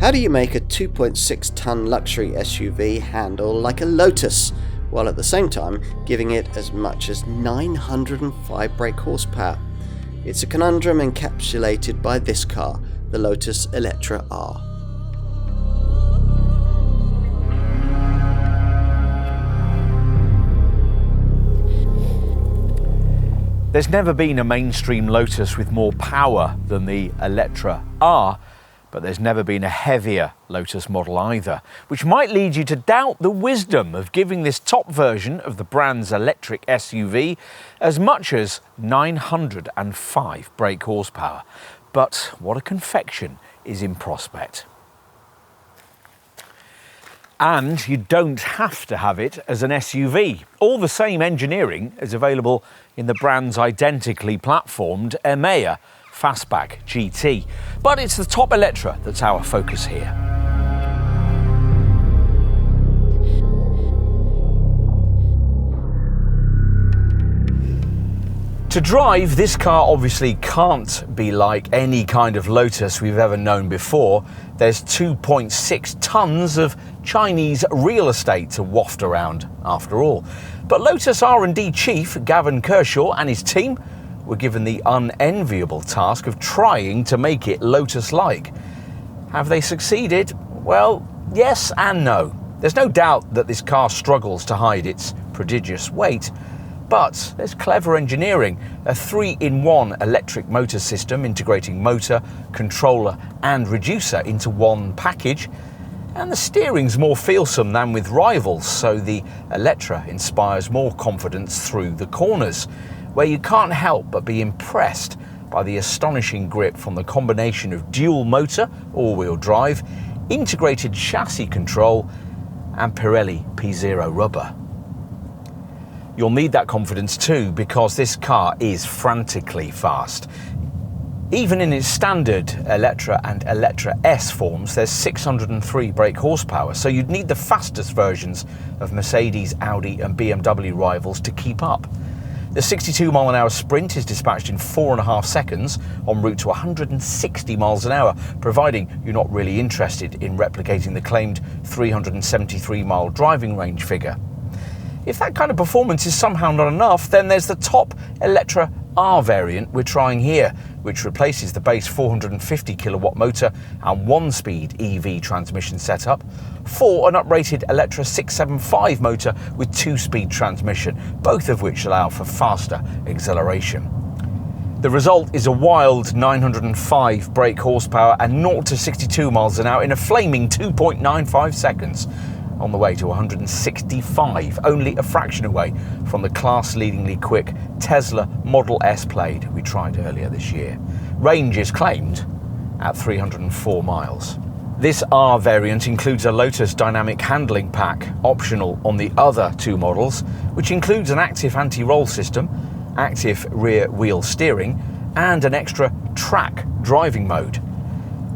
How do you make a 2.6-ton luxury SUV handle like a Lotus, while at the same time giving it as much as 905 brake horsepower? It's a conundrum encapsulated by this car, the Lotus Electra R. There's never been a mainstream Lotus with more power than the Eletra R, but there's never been a heavier Lotus model either, which might lead you to doubt the wisdom of giving this top version of the brand's electric SUV as much as 905 brake horsepower. But what a confection is in prospect. And you don't have to have it as an SUV. All the same engineering is available in the brand's identically platformed Emeya Fastback GT. But it's the top Eletra that's our focus here. To drive, this car obviously can't be like any kind of Lotus we've ever known before. There's 2.6 tons of Chinese real estate to waft around, after all. But Lotus R&D chief Gavin Kershaw and his team were given the unenviable task of trying to make it Lotus-like. Have they succeeded? Well, yes and no. There's no doubt that this car struggles to hide its prodigious weight, but there's clever engineering, a 3-in-1 electric motor system integrating motor, controller and reducer into one package, and the steering's more feelsome than with rivals, so the Eletra inspires more confidence through the corners, where you can't help but be impressed by the astonishing grip from the combination of dual motor, all-wheel drive, integrated chassis control and Pirelli P0 rubber. You'll need that confidence too, because this car is frantically fast. Even in its standard Eletra and Eletra S forms, there's 603 brake horsepower, so you'd need the fastest versions of Mercedes, Audi and BMW rivals to keep up. The 62 mile an hour sprint is dispatched in 4.5 seconds en route to 160 miles an hour, providing you're not really interested in replicating the claimed 373 mile driving range figure. If that kind of performance is somehow not enough, then there's the top Eletra R variant we're trying here, which replaces the base 450 kilowatt motor and 1-speed EV transmission setup for an uprated Eletra 675 motor with 2-speed transmission, both of which allow for faster acceleration. The result is a wild 905 brake horsepower and 0 to 62 miles an hour in a flaming 2.95 seconds. On the way to 165, only a fraction away from the class-leadingly quick Tesla Model S Plaid we tried earlier this year. Range is claimed at 304 miles. This R variant includes a Lotus dynamic handling pack, optional on the other two models, which includes an active anti-roll system, active rear wheel steering, and an extra track driving mode.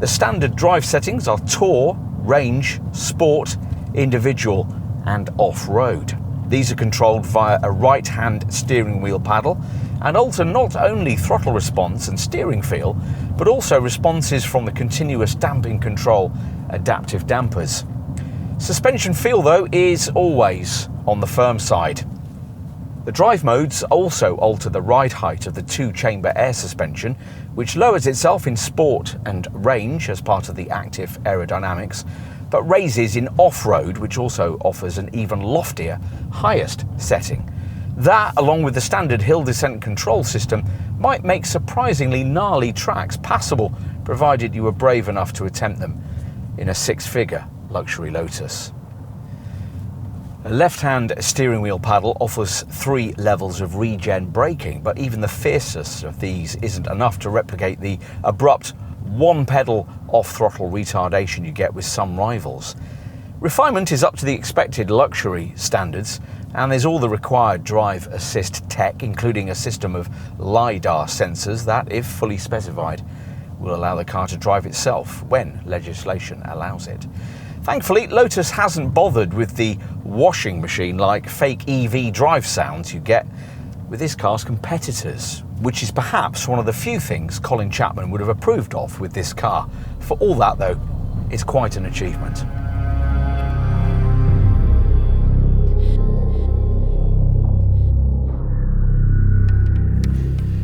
The standard drive settings are Tour, Range, Sport, Individual and Off-Road. These are controlled via a right-hand steering wheel paddle and alter not only throttle response and steering feel, but also responses from the continuous damping control adaptive dampers. Suspension feel, though, is always on the firm side. The drive modes also alter the ride height of the two-chamber air suspension, which lowers itself in Sport and Range as part of the active aerodynamics, but raises in off-road, which also offers an even loftier, highest setting. That, along with the standard hill descent control system, might make surprisingly gnarly tracks passable, provided you were brave enough to attempt them in a 6-figure luxury Lotus. A left-hand steering wheel paddle offers 3 levels of regen braking, but even the fiercest of these isn't enough to replicate the abrupt one-pedal off-throttle retardation you get with some rivals. Refinement is up to the expected luxury standards, and there's all the required drive assist tech, including a system of LiDAR sensors that, if fully specified, will allow the car to drive itself when legislation allows it. Thankfully, Lotus hasn't bothered with the washing machine-like fake EV drive sounds you get with this car's competitors, which is perhaps one of the few things Colin Chapman would have approved of with this car. For all that, though, It's quite an achievement.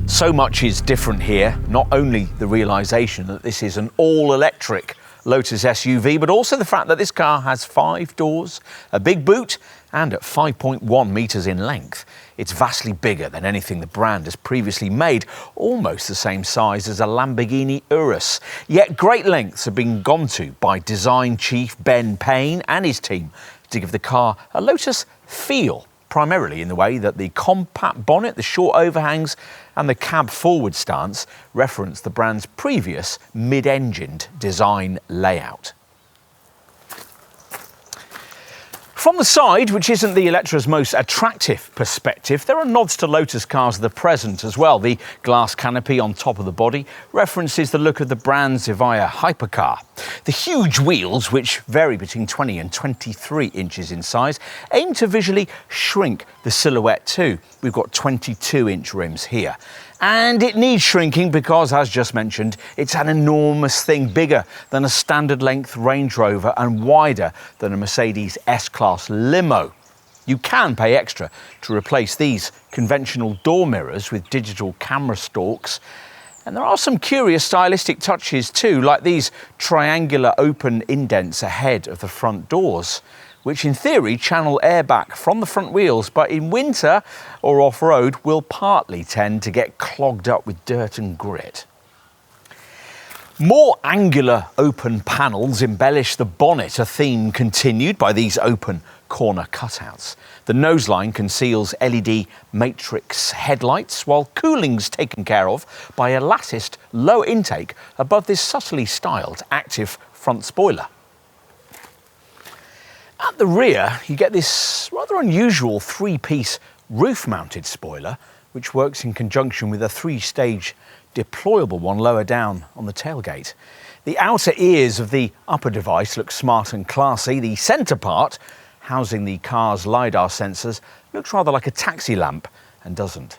So much is different here, not only the realisation that this is an all-electric Lotus SUV, but also the fact that this car has 5 doors, a big boot, and at 5.1 metres in length, it's vastly bigger than anything the brand has previously made, almost the same size as a Lamborghini Urus. Yet great lengths have been gone to by design chief Ben Payne and his team to give the car a Lotus feel, primarily in the way that the compact bonnet, the short overhangs and the cab forward stance reference the brand's previous mid-engined design layout. From the side, which isn't the Electra's most attractive perspective, there are nods to Lotus cars of the present as well. The glass canopy on top of the body references the look of the brand's Emeya hypercar. The huge wheels, which vary between 20 and 23 inches in size, aim to visually shrink the silhouette too. We've got 22-inch rims here. And it needs shrinking because, as just mentioned, it's an enormous thing, bigger than a standard length Range Rover and wider than a Mercedes S-Class limo. You can pay extra to replace these conventional door mirrors with digital camera stalks. And there are some curious stylistic touches too, like these triangular open indents ahead of the front doors, which in theory channel air back from the front wheels, but in winter or off-road will partly tend to get clogged up with dirt and grit. More angular open panels embellish the bonnet, a theme continued by these open corner cutouts. The noseline conceals LED matrix headlights, while cooling's taken care of by a latticed low intake above this subtly styled active front spoiler. At the rear, you get this rather unusual 3-piece roof-mounted spoiler, which works in conjunction with a 3-stage deployable one lower down on the tailgate. The outer ears of the upper device look smart and classy. The centre part, housing the car's LiDAR sensors, looks rather like a taxi lamp and doesn't.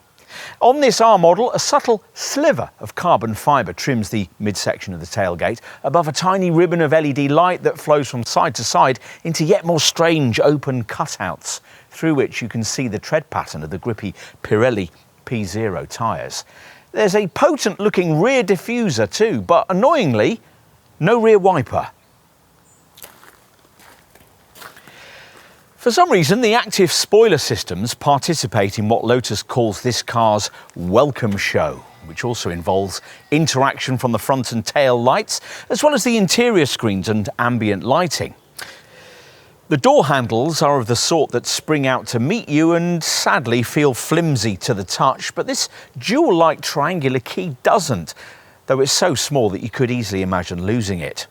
On this R model, a subtle sliver of carbon fibre trims the midsection of the tailgate, above a tiny ribbon of LED light that flows from side to side into yet more strange open cutouts, through which you can see the tread pattern of the grippy Pirelli P0 tyres. There's a potent-looking rear diffuser too, but annoyingly, no rear wiper. For some reason, the active spoiler systems participate in what Lotus calls this car's welcome show, which also involves interaction from the front and tail lights, as well as the interior screens and ambient lighting. The door handles are of the sort that spring out to meet you and sadly feel flimsy to the touch, but this jewel-like triangular key doesn't, though it's so small that you could easily imagine losing it.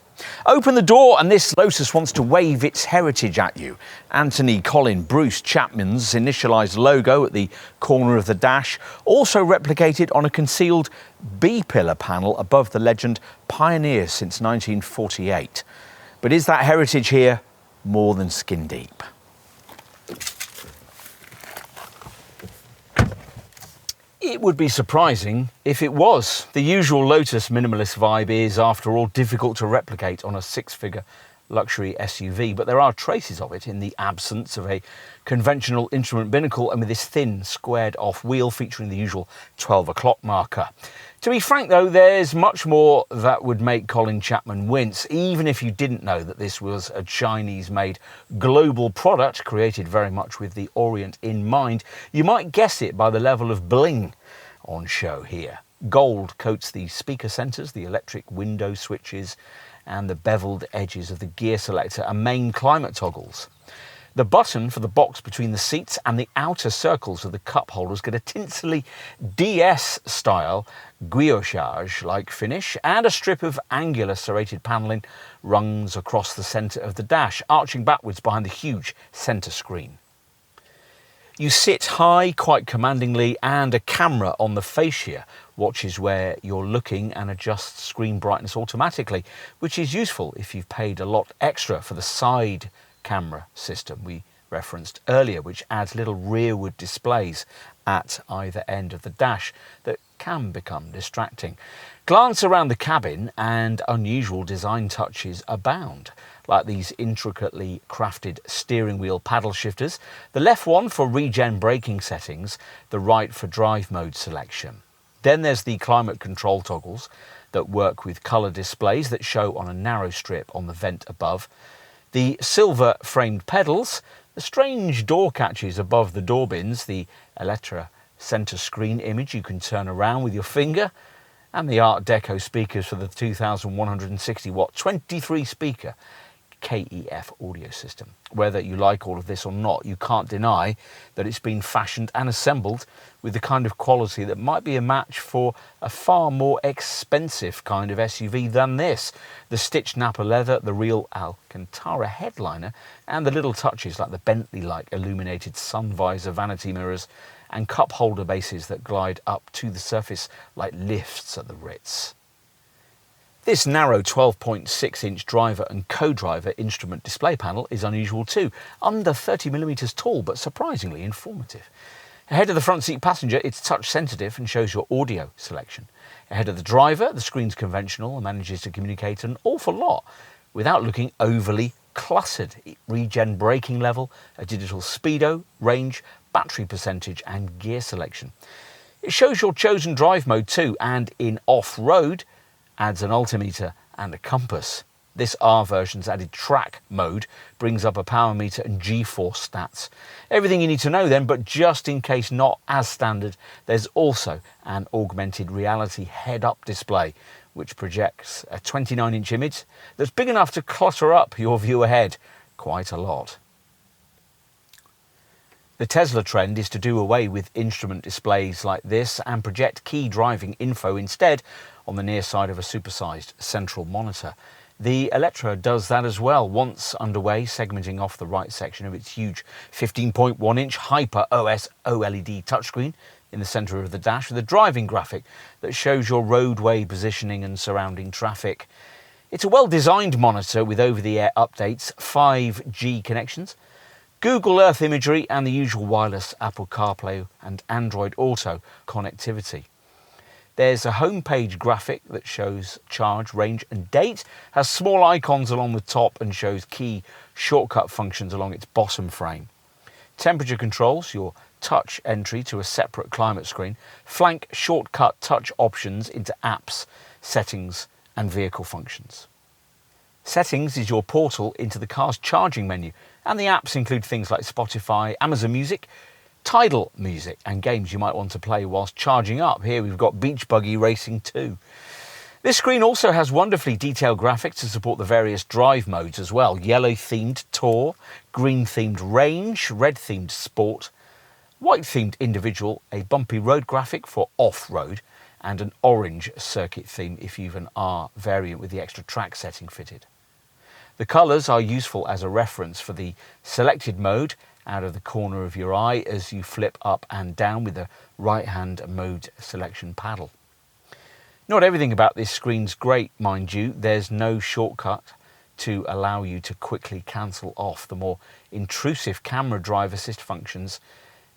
Open the door and this Lotus wants to wave its heritage at you. Anthony Colin Bruce Chapman's initialised logo at the corner of the dash, also replicated on a concealed B-pillar panel above the legend Pioneer since 1948. But is that heritage here more than skin deep? It would be surprising if it was. The usual Lotus minimalist vibe is, after all, difficult to replicate on a 6-figure luxury SUV, but there are traces of it in the absence of a conventional instrument binnacle and with this thin, squared-off wheel featuring the usual 12 o'clock marker. To be frank, though, there's much more that would make Colin Chapman wince, even if you didn't know that this was a Chinese-made global product created very much with the Orient in mind. You might guess it by the level of bling on show here. Gold coats the speaker centres, the electric window switches, and the beveled edges of the gear selector and main climate toggles. The button for the box between the seats and the outer circles of the cup holders get a tinselly DS-style guillochage-like finish, and a strip of angular serrated panelling runs across the centre of the dash, arching backwards behind the huge centre screen. You sit high quite commandingly, and a camera on the fascia watches where you're looking and adjusts screen brightness automatically, which is useful if you've paid a lot extra for the side camera system we referenced earlier, which adds little rearward displays at either end of the dash that can become distracting. Glance around the cabin and unusual design touches abound, like these intricately crafted steering wheel paddle shifters, the left one for regen braking settings, the right for drive mode selection. Then there's the climate control toggles that work with colour displays that show on a narrow strip on the vent above, the silver framed pedals, the strange door catches above the door bins, the Eletra centre screen image you can turn around with your finger, and the Art Deco speakers for the 2160 watt 23 speaker KEF audio system. Whether you like all of this or not, you can't deny that it's been fashioned and assembled with the kind of quality that might be a match for a far more expensive kind of SUV than this. The stitched Napa leather, the real Alcantara headliner, and the little touches like the Bentley-like illuminated sun visor vanity mirrors and cup holder bases that glide up to the surface like lifts at the Ritz. This narrow 12.6-inch driver and co-driver instrument display panel is unusual too, under 30mm tall but surprisingly informative. Ahead of the front seat passenger, it's touch sensitive and shows your audio selection. Ahead of the driver, the screen's conventional and manages to communicate an awful lot without looking overly cluttered. Regen braking level, a digital speedo, range, battery percentage and gear selection. It shows your chosen drive mode too, and in off-road adds an altimeter and a compass. This R version's added track mode brings up a power meter and G-force stats. Everything you need to know then, but just in case not as standard, there's also an augmented reality head-up display which projects a 29-inch image that's big enough to clutter up your view ahead quite a lot. The Tesla trend is to do away with instrument displays like this and project key driving info instead on the near side of a supersized central monitor. The Eletra does that as well, once underway, segmenting off the right section of its huge 15.1-inch Hyper OS OLED touchscreen in the centre of the dash with a driving graphic that shows your roadway positioning and surrounding traffic. It's a well-designed monitor with over-the-air updates, 5G connections, Google Earth imagery and the usual wireless Apple CarPlay and Android Auto connectivity. There's a homepage graphic that shows charge, range and date, has small icons along the top and shows key shortcut functions along its bottom frame. Temperature controls your touch entry to a separate climate screen, flank shortcut touch options into apps, settings and vehicle functions. Settings is your portal into the car's charging menu, and the apps include things like Spotify, Amazon Music, Tidal Music and games you might want to play whilst charging up. Here we've got Beach Buggy Racing 2. This screen also has wonderfully detailed graphics to support the various drive modes as well. Yellow themed Tour, green themed Range, red themed Sport, white themed Individual, a bumpy road graphic for off-road and an orange circuit theme if you've an R variant with the extra track setting fitted. The colours are useful as a reference for the selected mode out of the corner of your eye as you flip up and down with the right-hand mode selection paddle. Not everything about this screen's great, mind you. There's no shortcut to allow you to quickly cancel off the more intrusive camera drive assist functions,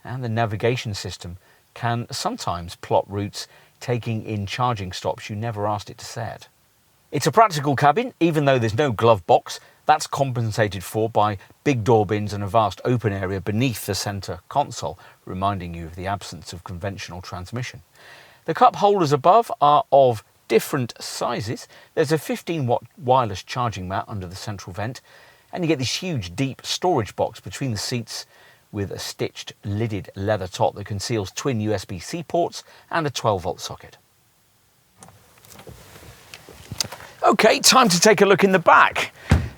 and the navigation system can sometimes plot routes taking in charging stops you never asked it to set. It's a practical cabin, even though there's no glove box. That's compensated for by big door bins and a vast open area beneath the centre console, reminding you of the absence of conventional transmission. The cup holders above are of different sizes. There's a 15-watt wireless charging mat under the central vent, and you get this huge deep storage box between the seats with a stitched lidded leather top that conceals twin USB-C ports and a 12-volt socket. Okay, time to take a look in the back.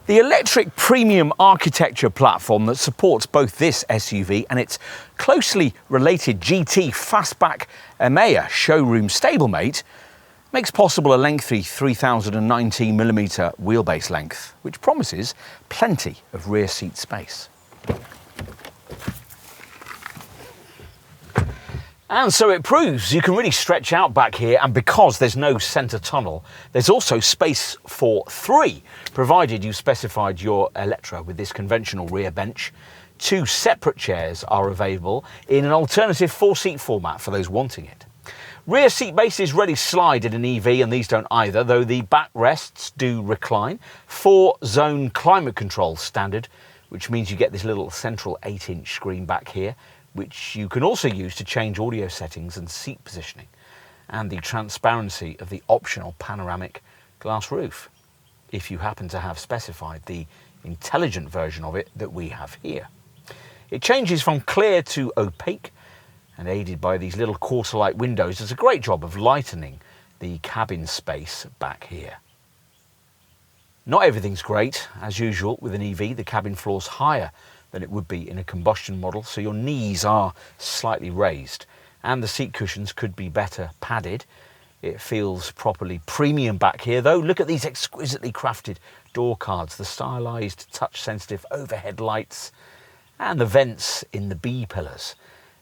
The electric premium architecture platform that supports both this SUV and its closely related GT fastback Emeya showroom stablemate makes possible a lengthy 3019mm wheelbase length, which promises plenty of rear seat space. And so it proves you can really stretch out back here, and because there's no centre tunnel, there's also space for three, provided you specified your Eletra with this conventional rear bench. Two separate chairs are available in an alternative four-seat format for those wanting it. Rear seat bases rarely slide in an EV, and these don't either, though the backrests do recline. 4-zone climate control standard, which means you get this little central 8-inch screen back here, which you can also use to change audio settings and seat positioning, and the transparency of the optional panoramic glass roof, if you happen to have specified the intelligent version of it that we have here. It changes from clear to opaque, and aided by these little quarter-light windows, does a great job of lightening the cabin space back here. Not everything's great. As usual with an EV, the cabin floor's higher than it would be in a combustion model, so your knees are slightly raised, and the seat cushions could be better padded. It feels properly premium back here though. Look at these exquisitely crafted door cards, the stylised touch-sensitive overhead lights, and the vents in the B-pillars.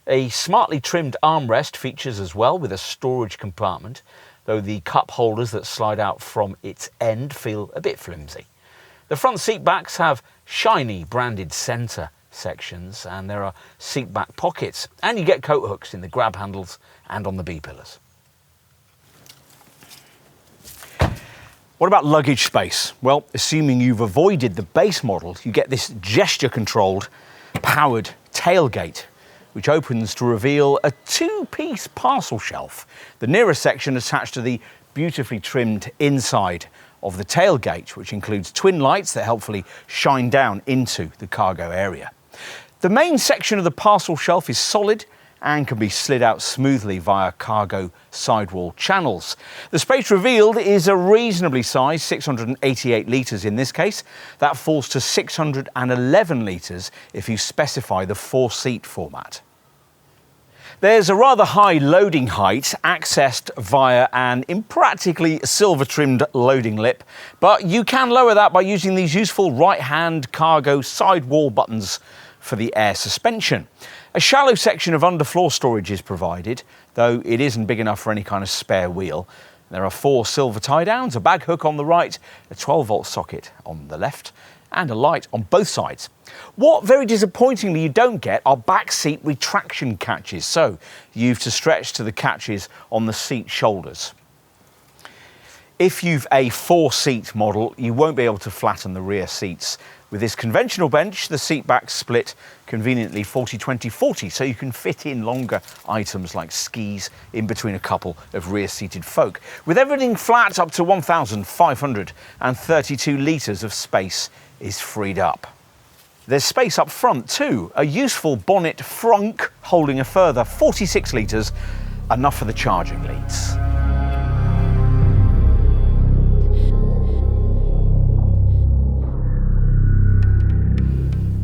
A smartly trimmed armrest features as well, with a storage compartment, though the cup holders that slide out from its end feel a bit flimsy. The front seat backs have shiny branded centre sections, and there are seat back pockets, and you get coat hooks in the grab handles and on the B-pillars. What about luggage space? Well, assuming you've avoided the base model, you get this gesture-controlled, powered tailgate, which opens to reveal a 2-piece parcel shelf, the nearest section attached to the beautifully trimmed inside of the tailgate, which includes twin lights that helpfully shine down into the cargo area. The main section of the parcel shelf is solid and can be slid out smoothly via cargo sidewall channels. The space revealed is a reasonably sized 688 litres in this case. That falls to 611 litres if you specify the 4-seat format. There's a rather high loading height accessed via an impractically silver-trimmed loading lip, but you can lower that by using these useful right-hand cargo sidewall buttons for the air suspension. A shallow section of underfloor storage is provided, though it isn't big enough for any kind of spare wheel. There are 4 silver tie-downs, a bag hook on the right, a 12-volt socket on the left, and a light on both sides. What, very disappointingly, you don't get are back seat retraction catches, so you've to stretch to the catches on the seat shoulders. If you've a 4-seat model, you won't be able to flatten the rear seats. With this conventional bench, the seat backs split conveniently 40-20-40, so you can fit in longer items like skis in between a couple of rear-seated folk. With everything flat, up to 1,532 litres of space is freed up. There's space up front too, a useful bonnet frunk holding a further 46 litres, enough for the charging leads.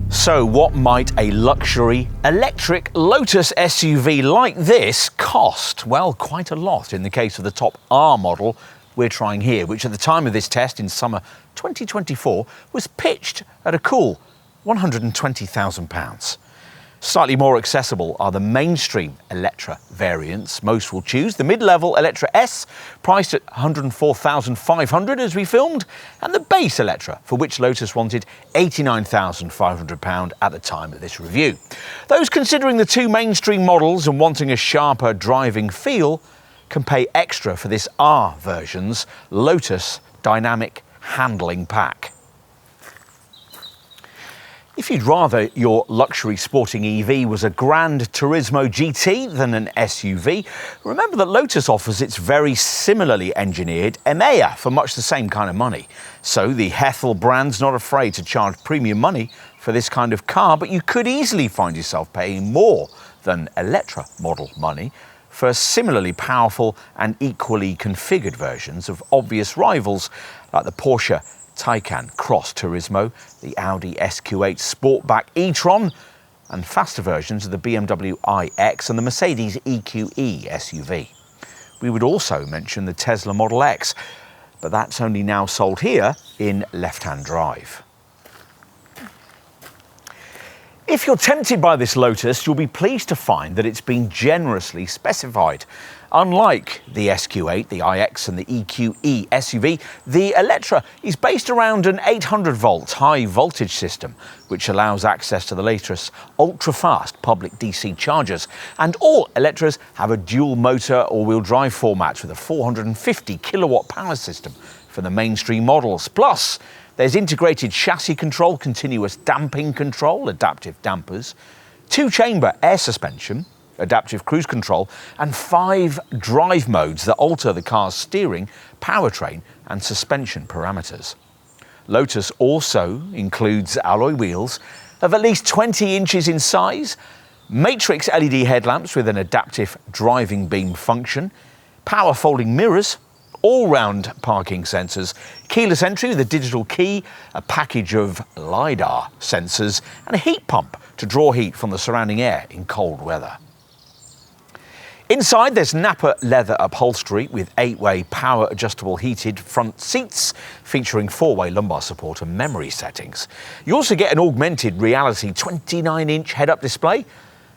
So what might a luxury electric Lotus SUV like this cost? Well, quite a lot in the case of the top R model we're trying here, which at the time of this test in summer 2024 was pitched at a cool £120,000. Slightly more accessible are the mainstream Eletra variants most will choose. The mid-level Eletra S, priced at £104,500 as we filmed, and the base Eletra, for which Lotus wanted £89,500 at the time of this review. Those considering the 2 mainstream models and wanting a sharper driving feel can pay extra for this R version's Lotus Dynamic Handling Pack. If you'd rather your luxury sporting EV was a Gran Turismo GT than an SUV, remember that Lotus offers its very similarly engineered Emeya for much the same kind of money. So the Hethel brand's not afraid to charge premium money for this kind of car, but you could easily find yourself paying more than Eletra model money for similarly powerful and equally configured versions of obvious rivals like the Porsche Taycan Cross Turismo, the Audi SQ8 Sportback e-tron, and faster versions of the BMW iX and the Mercedes EQE SUV. We would also mention the Tesla Model X, but that's only now sold here in left-hand drive. If you're tempted by this Lotus, you'll be pleased to find that it's been generously specified. Unlike the SQ8, the iX and the EQE SUV, the Eletra is based around an 800-volt high-voltage system, which allows access to the latest ultra-fast public DC chargers. And all Eletras have a dual-motor all-wheel drive format with a 450-kilowatt power system for the mainstream models. Plus, there's integrated chassis control, continuous damping control, adaptive dampers, 2-chamber air suspension, adaptive cruise control, and 5 drive modes that alter the car's steering, powertrain and suspension parameters. Lotus also includes alloy wheels of at least 20 inches in size, matrix LED headlamps with an adaptive driving beam function, power folding mirrors, all-round parking sensors, keyless entry with a digital key, a package of LiDAR sensors and a heat pump to draw heat from the surrounding air in cold weather. Inside, there's Nappa leather upholstery with 8-way power-adjustable heated front seats featuring 4-way lumbar support and memory settings. You also get an augmented reality 29-inch head-up display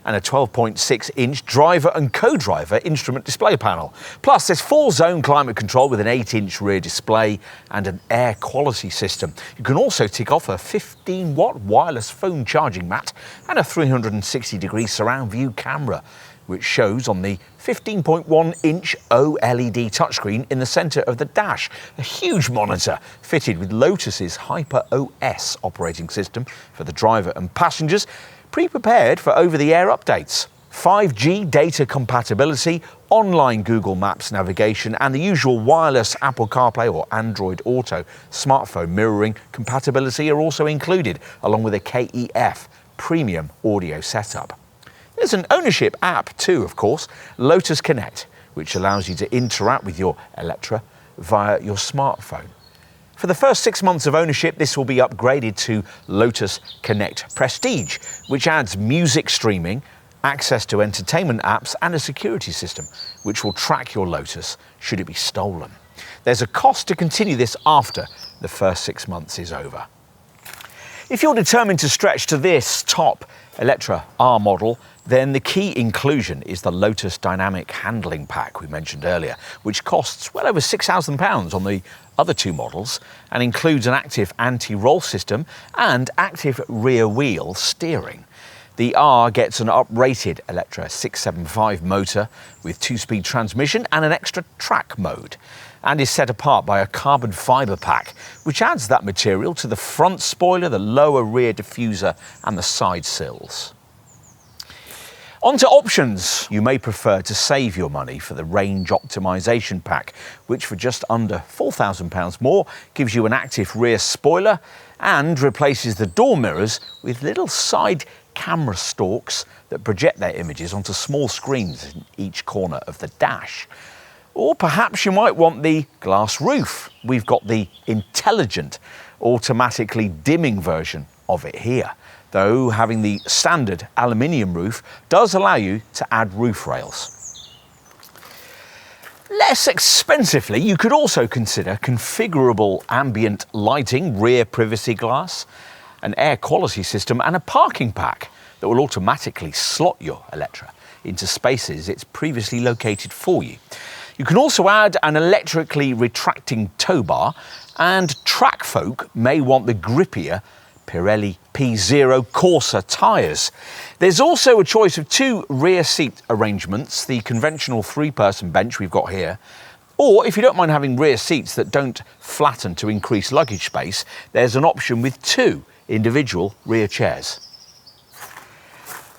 and a 12.6-inch driver and co-driver instrument display panel. Plus, there's 4-zone climate control with an 8-inch rear display and an air quality system. You can also tick off a 15-watt wireless phone charging mat and a 360-degree surround view camera, which shows on the 15.1-inch OLED touchscreen in the centre of the dash. A huge monitor fitted with Lotus's Hyper OS operating system for the driver and passengers, pre-prepared for over-the-air updates. 5G data compatibility, online Google Maps navigation, and the usual wireless Apple CarPlay or Android Auto smartphone mirroring compatibility are also included, along with a KEF premium audio setup. There's an ownership app too, of course, Lotus Connect, which allows you to interact with your Eletra via your smartphone. For the first 6 months of ownership, this will be upgraded to Lotus Connect Prestige, which adds music streaming, access to entertainment apps and a security system, which will track your Lotus should it be stolen. There's a cost to continue this after the first 6 months is over. If you're determined to stretch to this top Eletra R model, then the key inclusion is the Lotus Dynamic Handling Pack we mentioned earlier, which costs well over £6,000 on the other 2 models and includes an active anti-roll system and active rear wheel steering. The R gets an uprated Eletra 675 motor with 2-speed transmission and an extra track mode, and is set apart by a carbon fibre pack, which adds that material to the front spoiler, the lower rear diffuser and the side sills. On to options. You may prefer to save your money for the range optimisation pack, which for just under £4,000 more gives you an active rear spoiler and replaces the door mirrors with little side camera stalks that project their images onto small screens in each corner of the dash. Or perhaps you might want the glass roof. We've got the intelligent, automatically dimming version of it here, though having the standard aluminium roof does allow you to add roof rails. Less expensively, you could also consider configurable ambient lighting, rear privacy glass, an air quality system and a parking pack that will automatically slot your Eletra into spaces it's previously located for you. You can also add an electrically retracting tow bar, and track folk may want the grippier Pirelli P0 Corsa tyres. There's also a choice of 2 rear seat arrangements, the conventional 3-person bench we've got here, or if you don't mind having rear seats that don't flatten to increase luggage space, there's an option with 2 individual rear chairs.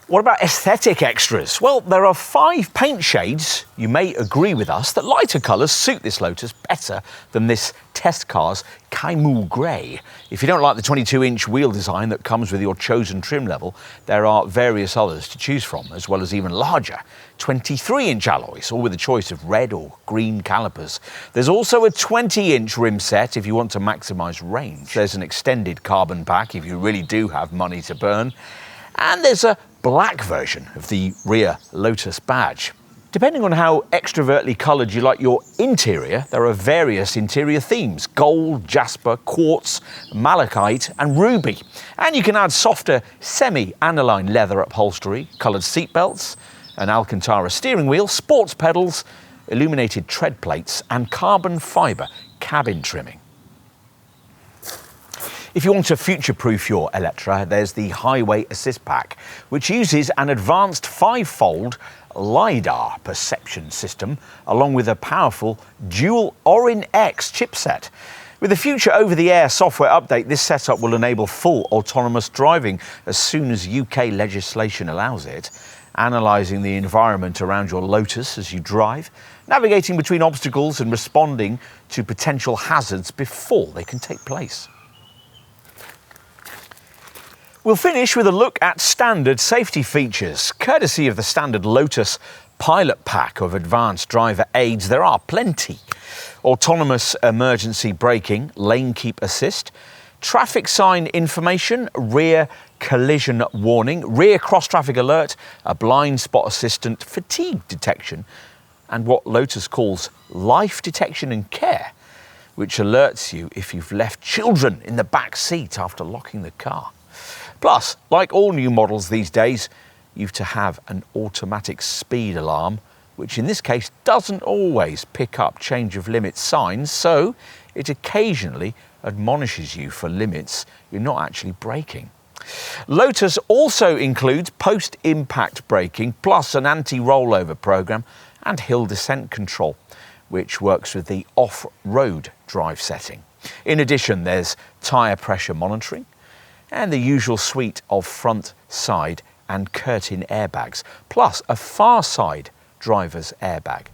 What about aesthetic extras? Well, there are 5 paint shades. You may agree with us that lighter colours suit this Lotus better than this test car's Caimou Grey. If you don't like the 22-inch wheel design that comes with your chosen trim level, there are various others to choose from, as well as even larger 23-inch alloys, all with a choice of red or green calipers. There's also a 20-inch rim set if you want to maximise range. There's an extended carbon pack if you really do have money to burn. And there's a black version of the rear Lotus badge. Depending on how extrovertly coloured you like your interior, there are various interior themes: gold, jasper, quartz, malachite and ruby. And you can add softer semi-aniline leather upholstery, coloured seatbelts, an Alcantara steering wheel, sports pedals, illuminated tread plates and carbon fibre cabin trimming. If you want to future-proof your Eletra, there's the Highway Assist Pack, which uses an advanced 5-fold LiDAR perception system, along with a powerful dual Orin-X chipset. With the future over-the-air software update, this setup will enable full autonomous driving as soon as UK legislation allows it, analysing the environment around your Lotus as you drive, navigating between obstacles and responding to potential hazards before they can take place. We'll finish with a look at standard safety features. Courtesy of the standard Lotus Pilot Pack of advanced driver aids, there are plenty. Autonomous emergency braking, lane keep assist, traffic sign information, rear collision warning, rear cross-traffic alert, a blind spot assistant, fatigue detection, and what Lotus calls life detection and care, which alerts you if you've left children in the back seat after locking the car. Plus, like all new models these days, you've to have an automatic speed alarm, which in this case doesn't always pick up change of limits signs, so it occasionally admonishes you for limits you're not actually braking. Lotus also includes post-impact braking, plus an anti-rollover program and hill descent control, which works with the off-road drive setting. In addition, there's tyre pressure monitoring, and the usual suite of front, side and curtain airbags, plus a far side driver's airbag,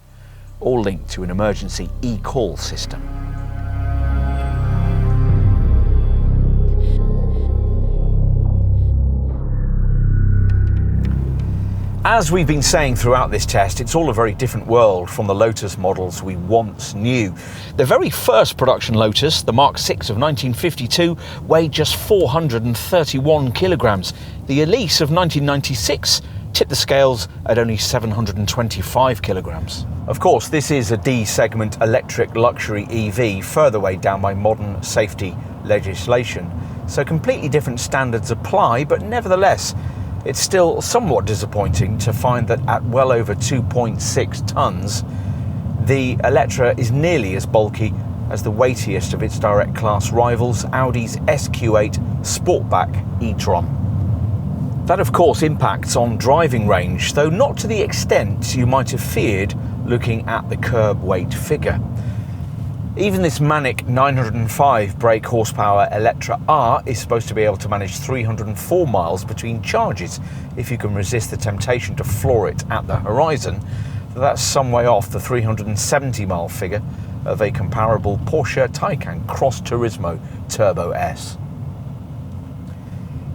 all linked to an emergency e-call system. As we've been saying throughout this test, it's all a very different world from the Lotus models we once knew. The very first production Lotus, the Mark VI of 1952, weighed just 431 kilograms. The Elise of 1996 tipped the scales at only 725 kilograms. Of course, this is a D-segment electric luxury EV, further weighed down by modern safety legislation. So completely different standards apply, but nevertheless, it's still somewhat disappointing to find that at well over 2.6 tonnes, the Eletra is nearly as bulky as the weightiest of its direct class rivals, Audi's SQ8 Sportback e-tron. That of course impacts on driving range, though not to the extent you might have feared looking at the curb weight figure. Even this manic 905 brake horsepower Eletra R is supposed to be able to manage 304 miles between charges if you can resist the temptation to floor it at the horizon. That's some way off the 370 mile figure of a comparable Porsche Taycan Cross Turismo Turbo S.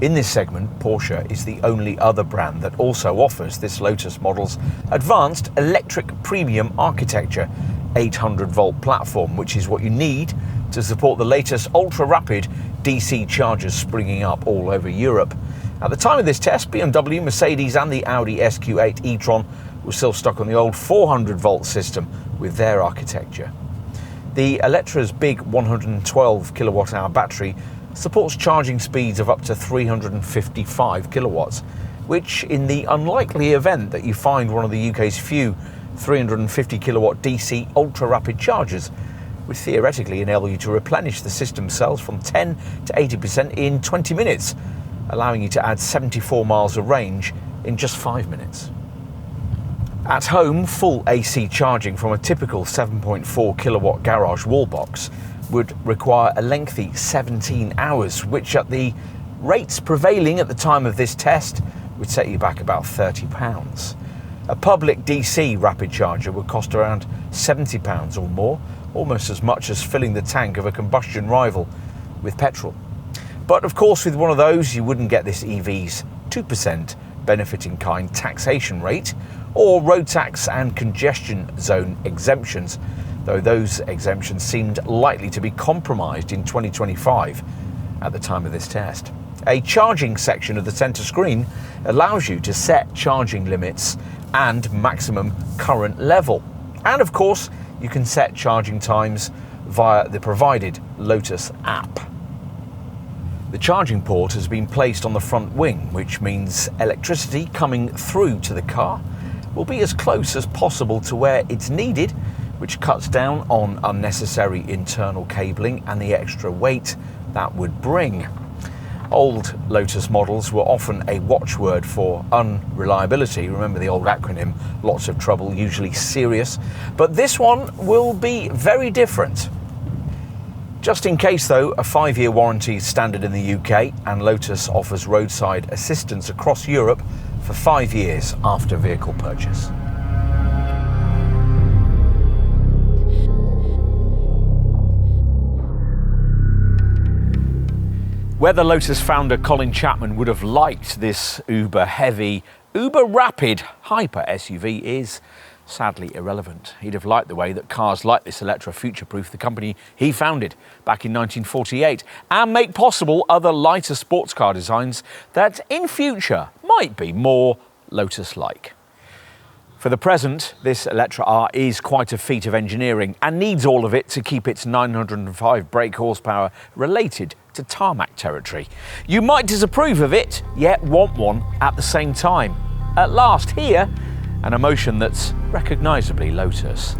In this segment, Porsche is the only other brand that also offers this Lotus model's advanced electric premium architecture 800-volt platform, which is what you need to support the latest ultra-rapid DC chargers springing up all over Europe. At the time of this test, BMW, Mercedes and the Audi SQ8 e-tron were still stuck on the old 400-volt system with their architecture. The Eletra's big 112 kilowatt-hour battery supports charging speeds of up to 355 kilowatts, which, in the unlikely event that you find one of the UK's few 350 kilowatt DC ultra-rapid chargers, would theoretically enable you to replenish the system cells from 10 to 80% in 20 minutes, allowing you to add 74 miles of range in just 5 minutes. At home, full AC charging from a typical 7.4 kilowatt garage wall box would require a lengthy 17 hours, which at the rates prevailing at the time of this test would set you back about £30. A public DC rapid charger would cost around £70 or more, almost as much as filling the tank of a combustion rival with petrol. But of course, with one of those, you wouldn't get this EV's 2% benefit in kind taxation rate, or road tax and congestion zone exemptions, though those exemptions seemed likely to be compromised in 2025 at the time of this test. A charging section of the centre screen allows you to set charging limits and maximum current level. And of course, you can set charging times via the provided Lotus app. The charging port has been placed on the front wing, which means electricity coming through to the car will be as close as possible to where it's needed, which cuts down on unnecessary internal cabling and the extra weight that would bring. Old Lotus models were often a watchword for unreliability. Remember the old acronym, lots of trouble, usually serious. But this one will be very different. Just in case though, a 5-year warranty is standard in the UK, and Lotus offers roadside assistance across Europe for 5 years after vehicle purchase. Whether Lotus founder Colin Chapman would have liked this uber-heavy, uber-rapid hyper SUV is sadly irrelevant. He'd have liked the way that cars like this Electra future-proof the company he founded back in 1948 and make possible other lighter sports car designs that in future might be more Lotus-like. For the present, this Eletra R is quite a feat of engineering and needs all of it to keep its 905 brake horsepower related to tarmac territory. You might disapprove of it, yet want one at the same time. At last, here, an emotion that's recognisably Lotus.